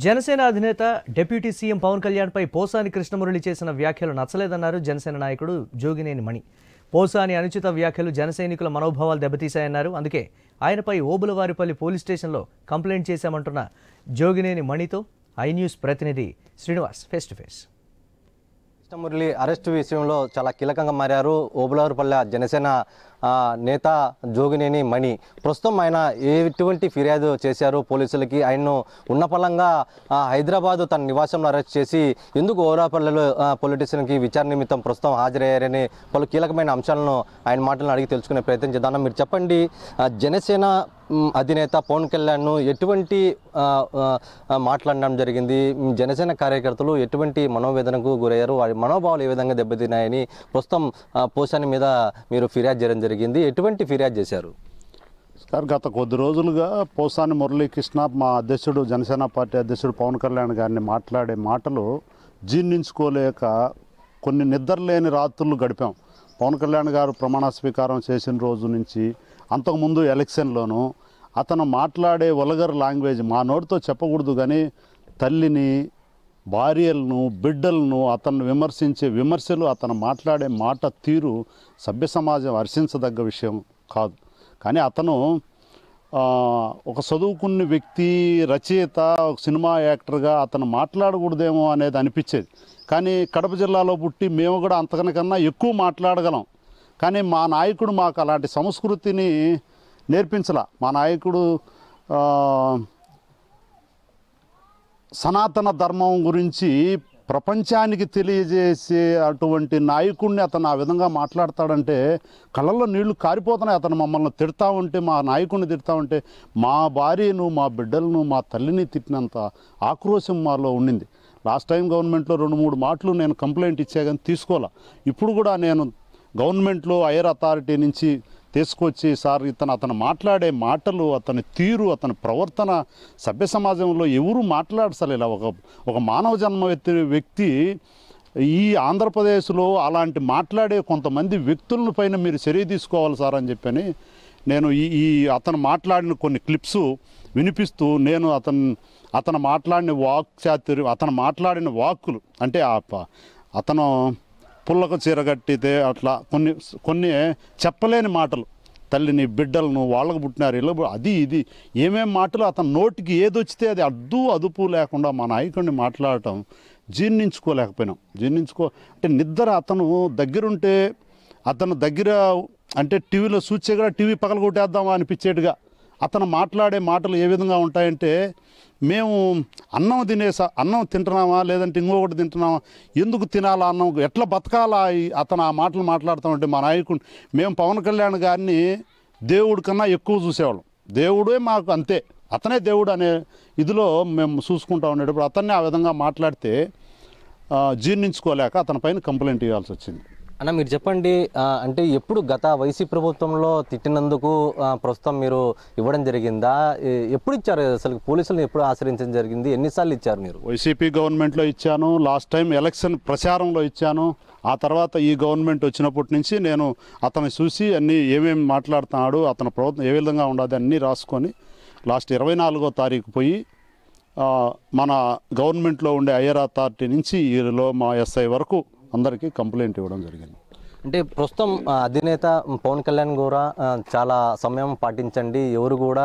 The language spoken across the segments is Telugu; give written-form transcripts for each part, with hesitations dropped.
జనసేన అధినేత డిప్యూటీ సీఎం పవన్ కళ్యాణ్పై పోసాని కృష్ణమురళి చేసిన వ్యాఖ్యలు నచ్చలేదన్నారు జనసేన నాయకుడు జోగినేని మణి. పోసాని అనుచిత వ్యాఖ్యలు జనసైనికుల మనోభావాలు దెబ్బతీశాయన్నారు. అందుకే ఆయనపై ఓబులవారిపల్లి పోలీస్ స్టేషన్లో కంప్లైంట్ చేశామంటున్న జోగినేని మణితో ఐ న్యూస్ ప్రతినిధి Srinivas face to face. Krishnamurali arrest విషయంలో చాలా కీలకంగా మారారు ఓబులవారిపల్లె జనసేన నేత జోగినేని మణి. ప్రస్తుతం ఆయన ఎటువంటి ఫిర్యాదు చేశారు పోలీసులకి, ఆయన్ను ఉన్నపలంగా హైదరాబాద్ తన నివాసంలో అరెస్ట్ చేసి ఎందుకు ఓబులవారిపల్లెలో పోలీస్ స్టేషన్కి విచారణ నిమిత్తం ప్రస్తుతం హాజరయ్యారని పలు కీలకమైన అంశాలను ఆయన మాటలను అడిగి తెలుసుకునే ప్రయత్నం చేద్దాం. మీరు చెప్పండి, జనసేన అధినేత పవన్ కళ్యాణ్ను ఎటువంటి మాట్లాడడం జరిగింది, జనసేన కార్యకర్తలు ఎటువంటి మనోవేదనకు గురయ్యారు, వారి మనోభావాలు ఏ విధంగా దెబ్బతిన్నాయని ప్రస్తుతం పోసాని మీద మీరు ఫిర్యాదు చేయడం జరిగింది. ఎటువంటి ఫిర్యాదు చేశారు సార్? గత కొద్ది రోజులుగా పోసాని మురళీకృష్ణ మా అధ్యక్షుడు జనసేన పార్టీ అధ్యక్షుడు పవన్ కళ్యాణ్ గారిని మాట్లాడే మాటలు జీర్ణించుకోలేక కొన్ని నిద్రలేని రాత్రులు గడిపాం. పవన్ కళ్యాణ్ గారు ప్రమాణ స్వీకారం చేసిన రోజు నుంచి అంతకుముందు ఎలక్షన్లోనూ అతను మాట్లాడే వల్గర్ లాంగ్వేజ్ మా నోటితో చెప్పకూడదు, కానీ తల్లిని, భార్యలను, బిడ్డలను అతన్ని విమర్శించే విమర్శలు, అతను మాట్లాడే మాట తీరు సభ్య సమాజం హర్షించదగ్గ విషయం కాదు. కానీ అతను ఒక చదువుకున్న వ్యక్తి, రచయిత, ఒక సినిమా యాక్టర్గా అతను మాట్లాడకూడదేమో అనేది అనిపించేది. కానీ కడప జిల్లాలో పుట్టి మేము కూడా అంతకన్నా ఎక్కువ మాట్లాడగలం. కానీ మా నాయకుడు మాకు అలాంటి సంస్కృతిని నేర్పించలా. మా నాయకుడు సనాతన ధర్మం గురించి ప్రపంచానికి తెలియజేసే అటువంటి నాయకుడిని అతను ఆ విధంగా మాట్లాడతాడంటే కళ్ళల్లో నీళ్లు కారిపోతున్నాయి. అతను మమ్మల్ని తిడతా ఉంటే, మా నాయకుడిని తిడతా ఉంటే, మా భార్యను, మా బిడ్డలను, మా తల్లిని తిట్టినంత ఆక్రోశం మాలో ఉండింది. లాస్ట్ టైం గవర్నమెంట్లో 2-3 మాటలు నేను కంప్లైంట్ ఇచ్చా, కానీ తీసుకోవాలా. ఇప్పుడు కూడా నేను గవర్నమెంట్లో హైయర్ అథారిటీ నుంచి తీసుకొచ్చి, సార్ అతను మాట్లాడే మాటలు, అతని తీరు, అతని ప్రవర్తన సభ్య సమాజంలో ఎవరు మాట్లాడసలే. ఇలా ఒక మానవ జన్మ వ్యక్తి ఈ ఆంధ్రప్రదేశ్లో అలాంటి మాట్లాడే కొంతమంది వ్యక్తుల పైన మీరు చర్య తీసుకోవాలి సార్ అని చెప్పని నేను అతను మాట్లాడిన కొన్ని క్లిప్స్ వినిపిస్తూ, నేను అతను మాట్లాడిన వాక్చాతుర్యం, అతను మాట్లాడిన వాక్కులు అంటే అతను పుల్లకు చీరగట్టితే అట్లా కొన్ని చెప్పలేని మాటలు, తల్లిని, బిడ్డలను, వాళ్ళకు పుట్టినారు, ఇలా అది ఇది ఏమేం మాటలు అతని నోటికి ఏదొచ్చితే అది అదుపు లేకుండా మా నాయకుడిని మాట్లాడటం జీర్ణించుకోలేకపోయినాం. అంటే నిద్ర అతను దగ్గరుంటే, అతను దగ్గర అంటే టీవీలో చూచే కూడా టీవీ పగలగొట్టేద్దామా అనిపించేట్టుగా అతను మాట్లాడే మాటలు ఏ విధంగా ఉంటాయంటే, మేము అన్నం తింటున్నామా, లేదంటే ఇంకొకటి తింటున్నామా, ఎందుకు తినాలా, అన్నం ఎట్లా బతకాలా, అతను ఆ మాటలు మాట్లాడుతామంటే మా నాయకుడు, మేము పవన్ కళ్యాణ్ గారిని దేవుడి కన్నా ఎక్కువ చూసేవాళ్ళం. దేవుడే మాకు అంతే, అతనే దేవుడు అనే ఇదిలో మేము చూసుకుంటా ఉండేటప్పుడు అతన్ని ఆ విధంగా మాట్లాడితే జీర్ణించుకోలేక అతని పైన కంప్లైంట్ ఇవ్వాల్సి వచ్చింది. అన్న, మీరు చెప్పండి, అంటే ఎప్పుడు గత వైసీపీ ప్రభుత్వంలో తిట్టినందుకు ప్రస్తుతం మీరు ఇవ్వడం జరిగిందా? ఎప్పుడు ఇచ్చారు అసలు? పోలీసులను ఎప్పుడు ఆశ్రయించడం జరిగింది? ఎన్నిసార్లు ఇచ్చారు మీరు? వైసీపీ గవర్నమెంట్లో ఇచ్చాను, లాస్ట్ టైం ఎలక్షన్ ప్రచారంలో ఇచ్చాను. ఆ తర్వాత ఈ గవర్నమెంట్ వచ్చినప్పటి నుంచి నేను అతన్ని చూసి అన్నీ ఏమేమి మాట్లాడుతున్నాడు, అతని ప్రభుత్వం ఏ విధంగా ఉండదు అన్నీ రాసుకొని లాస్ట్ 24వ తారీఖు పోయి మన గవర్నమెంట్లో ఉండే హైయర్ అథారిటీ నుంచి ఈలో మా ఎస్ఐ వరకు అందరికీ కంప్లైంట్ ఇవ్వడం జరిగింది. అంటే ప్రస్తుతం అధినేత పవన్ కళ్యాణ్ కూడా చాలా సమయం పాటించండి, ఎవరు కూడా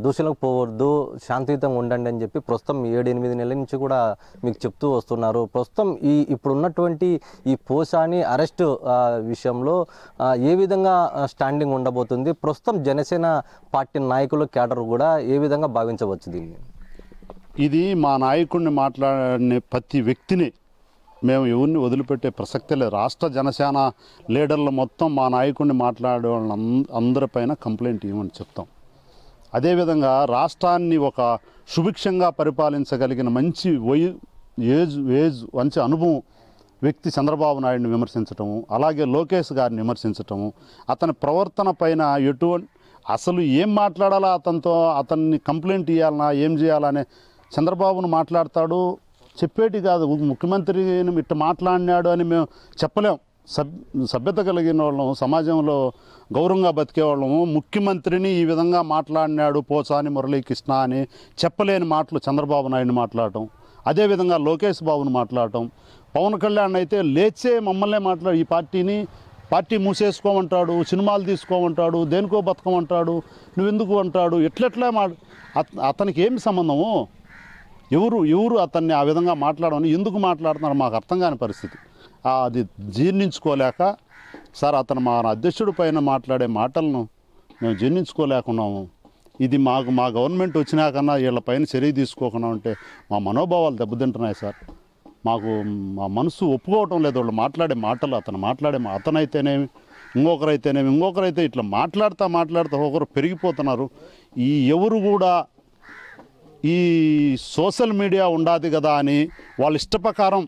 దూషణకు పోవద్దు, శాంతియుతంగా ఉండండి అని చెప్పి ప్రస్తుతం 7-8 నెలల నుంచి కూడా మీకు చెప్తూ వస్తున్నారు. ప్రస్తుతం ఇప్పుడు ఉన్నటువంటి ఈ పోసాని అరెస్టు విషయంలో ఏ విధంగా స్టాండింగ్ ఉండబోతుంది? ప్రస్తుతం జనసేన పార్టీ నాయకులు, క్యాడర్ కూడా ఏ విధంగా భావించవచ్చు దీన్ని? ఇది మా నాయకుడిని మాట్లాడే ప్రతి వ్యక్తిని మేము ఎవరిని వదిలిపెట్టే ప్రసక్తే లేదు. రాష్ట్ర జనసేన లీడర్లు మొత్తం మా నాయకుడిని మాట్లాడే వాళ్ళ అందరిపైన కంప్లైంట్ ఇవ్వమని చెప్తాం. అదేవిధంగా రాష్ట్రాన్ని ఒక సుభిక్షంగా పరిపాలించగలిగిన మంచి మంచి అనుభవం వ్యక్తి చంద్రబాబు నాయుడిని విమర్శించటము, అలాగే లోకేష్ గారిని విమర్శించటము, అతని ప్రవర్తన పైన అసలు ఏం మాట్లాడాలా, అతన్ని కంప్లైంట్ ఇవ్వాలన్నా ఏం చేయాలనే చంద్రబాబును మాట్లాడతాడు, చెప్పేటి కాదు. ముఖ్యమంత్రిని ఇట్లా మాట్లాడినాడు అని మేము చెప్పలేం. సభ్యత కలిగిన వాళ్ళం, సమాజంలో గౌరవంగా బతికేవాళ్ళము ముఖ్యమంత్రిని ఈ విధంగా మాట్లాడినాడు పోసాని మురళీకృష్ణ అని చెప్పలేని మాటలు చంద్రబాబు నాయుడిని మాట్లాడటం, అదేవిధంగా లోకేష్ బాబుని మాట్లాడటం, పవన్ కళ్యాణ్ అయితే లేచే మమ్మల్నే మాట్లాడు, ఈ పార్టీ మూసేసుకోమంటాడు, సినిమాలు తీసుకోమంటాడు, దేనికో బతకమంటాడు, నువ్వెందుకు అంటాడు, ఎట్లెట్లా అతనికి ఏమి సంబంధము, ఎవరు అతన్ని ఆ విధంగా మాట్లాడమని ఎందుకు మాట్లాడుతున్నారు మాకు అర్థం కాని పరిస్థితి. అది జీర్ణించుకోలేక సార్ అతను మా అధ్యక్షుడి పైన మాట్లాడే మాటలను మేము జీర్ణించుకోలేకున్నాము. ఇది మా గవర్నమెంట్ వచ్చినాకన్నా వీళ్ళ పైన చర్య తీసుకోకుండా ఉంటే మా మనోభావాలు దెబ్బతింటున్నాయి సార్. మాకు మా మనసు ఒప్పుకోవటం లేదు వాళ్ళు మాట్లాడే మాటలు. అతనైతేనేమి ఇంకొకరైతే ఇట్లా మాట్లాడుతూ ఒకరు పెరిగిపోతున్నారు. ఎవరు కూడా ఈ సోషల్ మీడియా ఉండాది కదా అని వాళ్ళ ఇష్టప్రకారం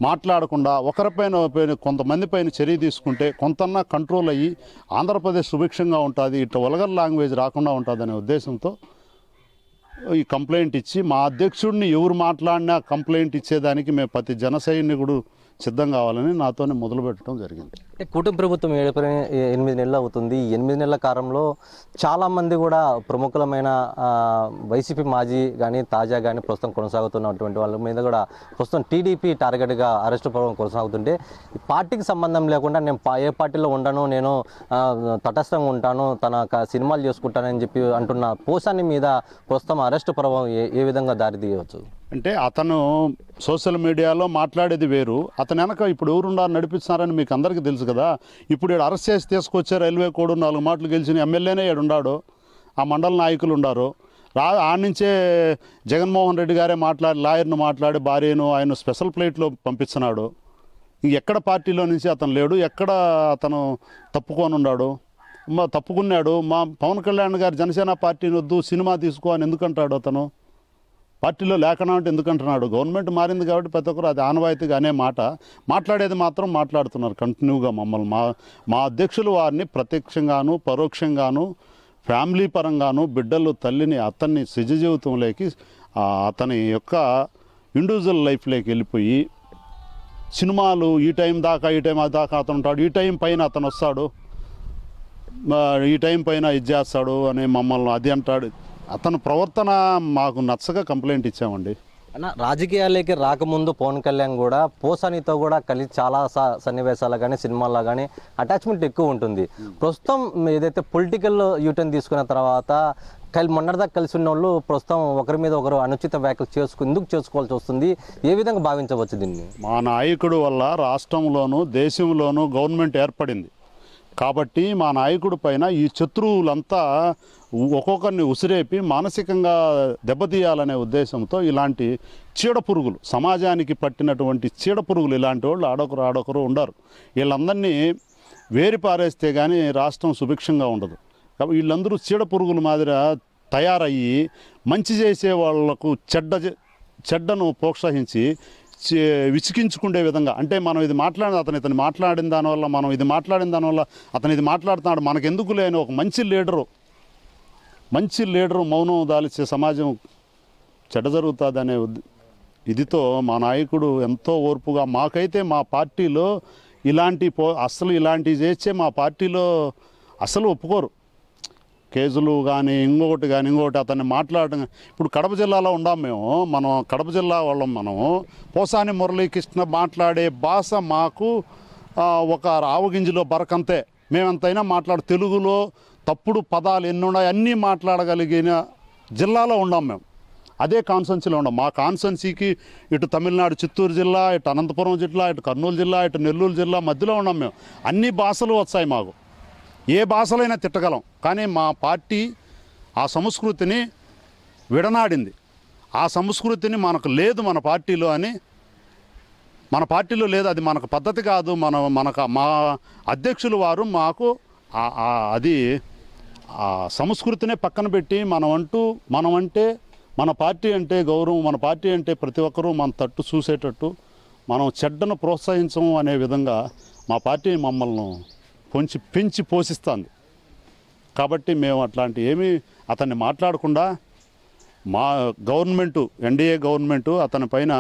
మాట్లాడకుండా ఒకరిపైన కొంతమంది పైన చర్య తీసుకుంటే కొంతన్నా కంట్రోల్ అయ్యి ఆంధ్రప్రదేశ్ సుభిక్షంగా ఉంటుంది, ఇట్లా వల్గర్ లాంగ్వేజ్ రాకుండా ఉంటుంది అనే ఉద్దేశంతో ఈ కంప్లైంట్ ఇచ్చి మా అధ్యక్షుడిని ఎవరు మాట్లాడినా కంప్లైంట్ ఇచ్చేదానికి మేము ప్రతి జన సైనికుడు సిద్ధం కావాలని నాతోనే మొదలుపెట్టడం జరిగింది. కూటమి ప్రభుత్వం 8 నెలలు అవుతుంది. ఈ 8 నెలల కాలంలో చాలామంది కూడా ప్రముఖులమైన వైసీపీ మాజీ కానీ తాజా కానీ ప్రస్తుతం కొనసాగుతున్నటువంటి వాళ్ళ మీద కూడా ప్రస్తుతం టీడీపీ టార్గెట్గా అరెస్టు పర్వం కొనసాగుతుంటే పార్టీకి సంబంధం లేకుండా నేను ఏ పార్టీలో ఉండను, నేను తటస్థంగా ఉంటాను, తన సినిమాలు చేసుకుంటానని చెప్పి అంటున్న పోసాని మీద ప్రస్తుతం అరెస్టు పర్వం ఏ విధంగా దారి తీయవచ్చు? అంటే అతను సోషల్ మీడియాలో మాట్లాడేది వేరు, అతను వెనక ఇప్పుడు ఎవరున్నారు నడిపిస్తున్నారని మీకు అందరికీ తెలుసు కదా. ఇప్పుడు ఈడు అరెస్ట్ చేసి తీసుకొచ్చే రైల్వే కోడ్ 4 మాటలు గెలిచిన ఎమ్మెల్యేనే ఈడున్నాడు, ఆ మండల నాయకులు ఉన్నారు. ఆ నుంచే జగన్మోహన్ రెడ్డి గారే లాయర్ను మాట్లాడి భార్యను ఆయన స్పెషల్ ఫ్లైట్లో పంపిస్తున్నాడు. ఎక్కడ పార్టీలో నుంచి అతను లేడు, ఎక్కడ అతను తప్పుకొనున్నాడు, తప్పుకున్నాడు. మా పవన్ కళ్యాణ్ గారు జనసేన పార్టీని వద్దు సినిమా తీసుకో అని ఎందుకంటాడు, అతను పార్టీలో లేకుండా అంటే ఎందుకంటున్నాడు. గవర్నమెంట్ మారింది కాబట్టి ప్రతి ఒక్కరు అది ఆనవాయితీగా అనే మాట్లాడేది మాత్రం మాట్లాడుతున్నారు కంటిన్యూగా. మమ్మల్ని మా అధ్యక్షులు వారిని ప్రత్యక్షంగాను పరోక్షంగాను ఫ్యామిలీ పరంగాను బిడ్డలు తల్లిని అతన్ని నిజ జీవితంలోకి అతని యొక్క ఇండివిజువల్ లైఫ్లోకి వెళ్ళిపోయి సినిమాలు ఈ టైం దాకా అతను ఉంటాడు, ఈ టైం పైన అతను వస్తాడు, ఈ టైం పైన ఇది చేస్తాడు అని మమ్మల్ని అది అంటాడు. అతను ప్రవర్తన మాకు నచ్చగా కంప్లైంట్ ఇచ్చామండి. అన్న, రాజకీయాలకి రాకముందు పవన్ కళ్యాణ్ కూడా పోసానితో కూడా కలిసి చాలా సన్నివేశాలు కానీ సినిమాల్లో కానీ అటాచ్మెంట్ ఎక్కువ ఉంటుంది. ప్రస్తుతం ఏదైతే పొలిటికల్ యూటర్న్ తీసుకున్న తర్వాత మొన్నటిదాకా కలిసి ఉన్న వాళ్ళు ప్రస్తుతం ఒకరి మీద ఒకరు అనుచిత వ్యాఖ్యలు ఎందుకు చేసుకోవాల్సి వస్తుంది, ఏ విధంగా భావించవచ్చు దీన్ని? మా నాయకుడు వల్ల రాష్ట్రంలోనూ దేశంలోనూ గవర్నమెంట్ ఏర్పడింది కాబట్టి మా నాయకుడి పైన ఈ శత్రువులంతా ఒక్కొక్కరిని ఉసిరేపి మానసికంగా దెబ్బతీయాలనే ఉద్దేశంతో ఇలాంటి చీడపురుగులు, సమాజానికి పట్టినటువంటి చీడపురుగులు ఇలాంటి వాళ్ళు ఆడొకరు ఉండరు. వీళ్ళందరినీ వేరిపారేస్తే కానీ రాష్ట్రం సుభిక్షంగా ఉండదు. కాబట్టి వీళ్ళందరూ చీడపురుగుల మాదిరి తయారయ్యి మంచి చేసే వాళ్లకు చెడ్డను ప్రోత్సహించి విసిగించుకునే విధంగా, అంటే మనం ఇది ఇతను మాట్లాడిన దానివల్ల మనం ఇది మాట్లాడిన దానివల్ల అతను ఇది మాట్లాడుతున్నాడు మనకెందుకు లేని ఒక మంచి లీడరు మౌనం దాల్చే సమాజం చెడ్డ జరుగుతుందనే ఇదితో మా నాయకుడు ఎంతో ఓర్పుగా, మాకైతే మా పార్టీలో అసలు ఇలాంటివి చేస్తే మా పార్టీలో అసలు ఒప్పుకోరు. కేసులు కానీ ఇంకొకటి అతన్ని మాట్లాడడం. ఇప్పుడు కడప జిల్లాలో ఉన్నాం మనం కడప జిల్లా వాళ్ళం. పోసాని మురళీకృష్ణ మాట్లాడే భాష మాకు ఒక ఆవగింజలో బరకంతే. మేమెంతైనా తెలుగులో తప్పుడు పదాలు ఎన్ని ఉన్నాయి అన్నీ మాట్లాడగలిగిన జిల్లాలో ఉన్నాం మేము. అదే కాన్స్టెన్సీలో ఉన్నాం. మా కాన్స్టెన్సీకి ఇటు తమిళనాడు చిత్తూరు జిల్లా, ఇటు అనంతపురం జిల్లా, ఇటు కర్నూలు జిల్లా, ఇటు నెల్లూరు జిల్లా మధ్యలో ఉన్నాం మేము. అన్ని భాషలు వస్తాయి మాకు, ఏ భాషలైనా తిట్టగలం. కానీ మా పార్టీ ఆ సంస్కృతిని విడనాడింది. ఆ సంస్కృతిని మనకు లేదు మన పార్టీలో లేదు, అది మనకు పద్ధతి కాదు. మా అధ్యక్షులు వారు మాకు అది ఆ సంస్కృతినే పక్కన పెట్టి మనమంటే మన పార్టీ అంటే గౌరవం, మన పార్టీ అంటే ప్రతి ఒక్కరూ మన తట్టు చూసేటట్టు, మనం చెడ్డను ప్రోత్సహించము అనే విధంగా మా పార్టీ మమ్మల్ని పెంచి పోషిస్తుంది. కాబట్టి మేము అట్లాంటి ఏమీ అతన్ని మాట్లాడకుండా మా గవర్నమెంటు, ఎన్డీఏ గవర్నమెంటు అతని పైన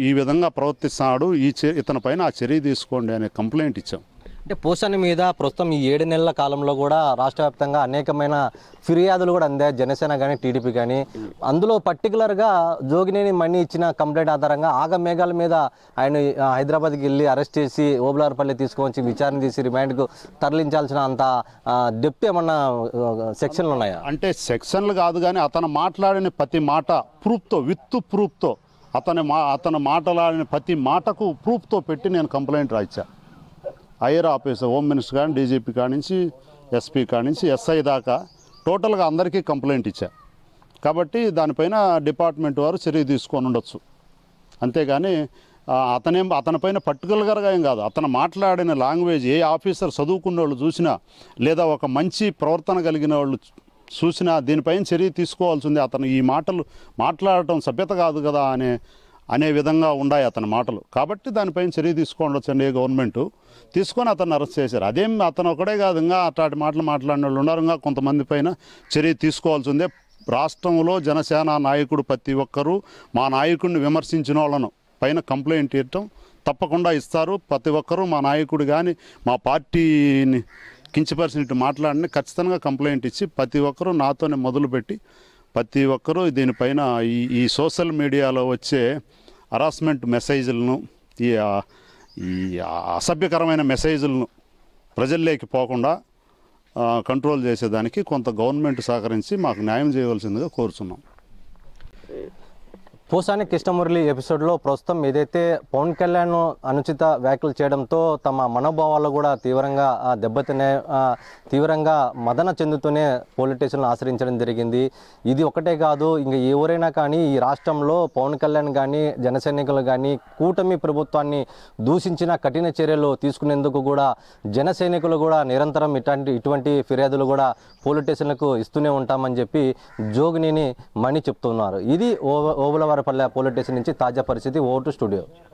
ఈ విధంగా ప్రవర్తిస్తున్నాడు, ఇతని పైన ఆ చర్య తీసుకోండి అనే కంప్లైంట్ ఇచ్చాం. అంటే పోసాని మీద ప్రస్తుతం ఈ 7 నెలల కాలంలో కూడా రాష్ట్ర వ్యాప్తంగా అనేకమైన ఫిర్యాదులు కూడా అందాయి, జనసేన కానీ టీడీపీ కానీ. అందులో పర్టికులర్గా జోగినేని మణి ఇచ్చిన కంప్లైంట్ ఆధారంగా ఆగమేఘాల మీద ఆయన హైదరాబాద్కి వెళ్ళి అరెస్ట్ చేసి ఓబులార్పల్లి తీసుకొచ్చి విచారణ తీసి రిమాండ్కు తరలించాల్సిన అంత డెప్త్ ఏమన్నా సెక్షన్లు ఉన్నాయా? అంటే సెక్షన్లు కాదు, కానీ అతను మాట్లాడిన ప్రతి మాట ప్రూఫ్తో, విత్ ప్రూఫ్తో, అతను మాట్లాడిన ప్రతి మాటకు ప్రూఫ్తో పెట్టి నేను కంప్లైంట్ రాయించా. హైయర్ ఆఫీసర్, హోమ్ మినిస్టర్ కానీ, డీజీపీ కానించి, ఎస్పీ కానించి, ఎస్ఐ దాకా టోటల్గా అందరికీ కంప్లైంట్ ఇచ్చా. కాబట్టి దానిపైన డిపార్ట్మెంట్ వారు చర్య తీసుకొని ఉండొచ్చు. అంతేగాని అతనిపైన పర్టికులర్గా ఏం కాదు, అతను మాట్లాడిన లాంగ్వేజ్ ఏ ఆఫీసర్ చదువుకున్న వాళ్ళు చూసినా, లేదా ఒక మంచి ప్రవర్తన కలిగిన వాళ్ళు చూసినా దీనిపైన చర్య తీసుకోవాల్సిందే. అతను ఈ మాటలు మాట్లాడటం సభ్యత కాదు కదా అనే విధంగా ఉన్నాయి అతని మాటలు. కాబట్టి దానిపైన చర్య తీసుకోవచ్చండి గవర్నమెంట్. తీసుకొని అతన్ని అరెస్ట్ చేశారు. అదేం అతను ఒకడే కాదు, ఇంకా అట్లాంటి మాటలు మాట్లాడిన వాళ్ళు ఉన్నారు. ఇంకా కొంతమంది పైన చర్య తీసుకోవాల్సిందే. రాష్ట్రంలో జనసేన నాయకుడు ప్రతి ఒక్కరూ మా నాయకుడిని విమర్శించిన వాళ్ళను పైన కంప్లైంట్ ఇవ్వటం తప్పకుండా ఇస్తారు. ప్రతి ఒక్కరూ మా నాయకుడు కానీ మా పార్టీని కించపరిచినట్టు మాట్లాడిన ఖచ్చితంగా కంప్లైంట్ ఇచ్చి ప్రతి ఒక్కరూ నాతోనే మొదలుపెట్టి ప్రతి ఒక్కరూ దీనిపైన ఈ సోషల్ మీడియాలో వచ్చే హరాస్మెంట్ మెసేజ్లను, ఈ అసభ్యకరమైన మెసేజ్లను ప్రజల్లోకి పోకుండా కంట్రోల్ చేసేదానికి కొంత గవర్నమెంట్ సహకరించి మాకు న్యాయం చేయవలసిందిగా కోరుచున్నాం. పోసాని కృష్ణమురళి ఎపిసోడ్లో ప్రస్తుతం ఏదైతే పవన్ కళ్యాణ్ అనుచిత వ్యాఖ్యలు చేయడంతో తమ మనోభావాలు కూడా తీవ్రంగా తీవ్రంగా మదన చెందుతూనే పోలీస్ స్టేషన్లు ఆశ్రయించడం జరిగింది. ఇది ఒకటే కాదు, ఇంకా ఎవరైనా కానీ ఈ రాష్ట్రంలో పవన్ కళ్యాణ్ కానీ జన సైనికులు కానీ కూటమి ప్రభుత్వాన్ని దూషించిన కఠిన చర్యలు తీసుకునేందుకు కూడా జన సైనికులు కూడా నిరంతరం ఇటువంటి ఫిర్యాదులు కూడా పోలీస్ స్టేషన్లకు ఇస్తూనే ఉంటామని చెప్పి జోగినేని మణి చెప్తున్నారు. ఇది ఓబులవారిపల్లె పోలీస్ స్టేషన్ నుంచి తాజా పరిస్థితి. Vote studio.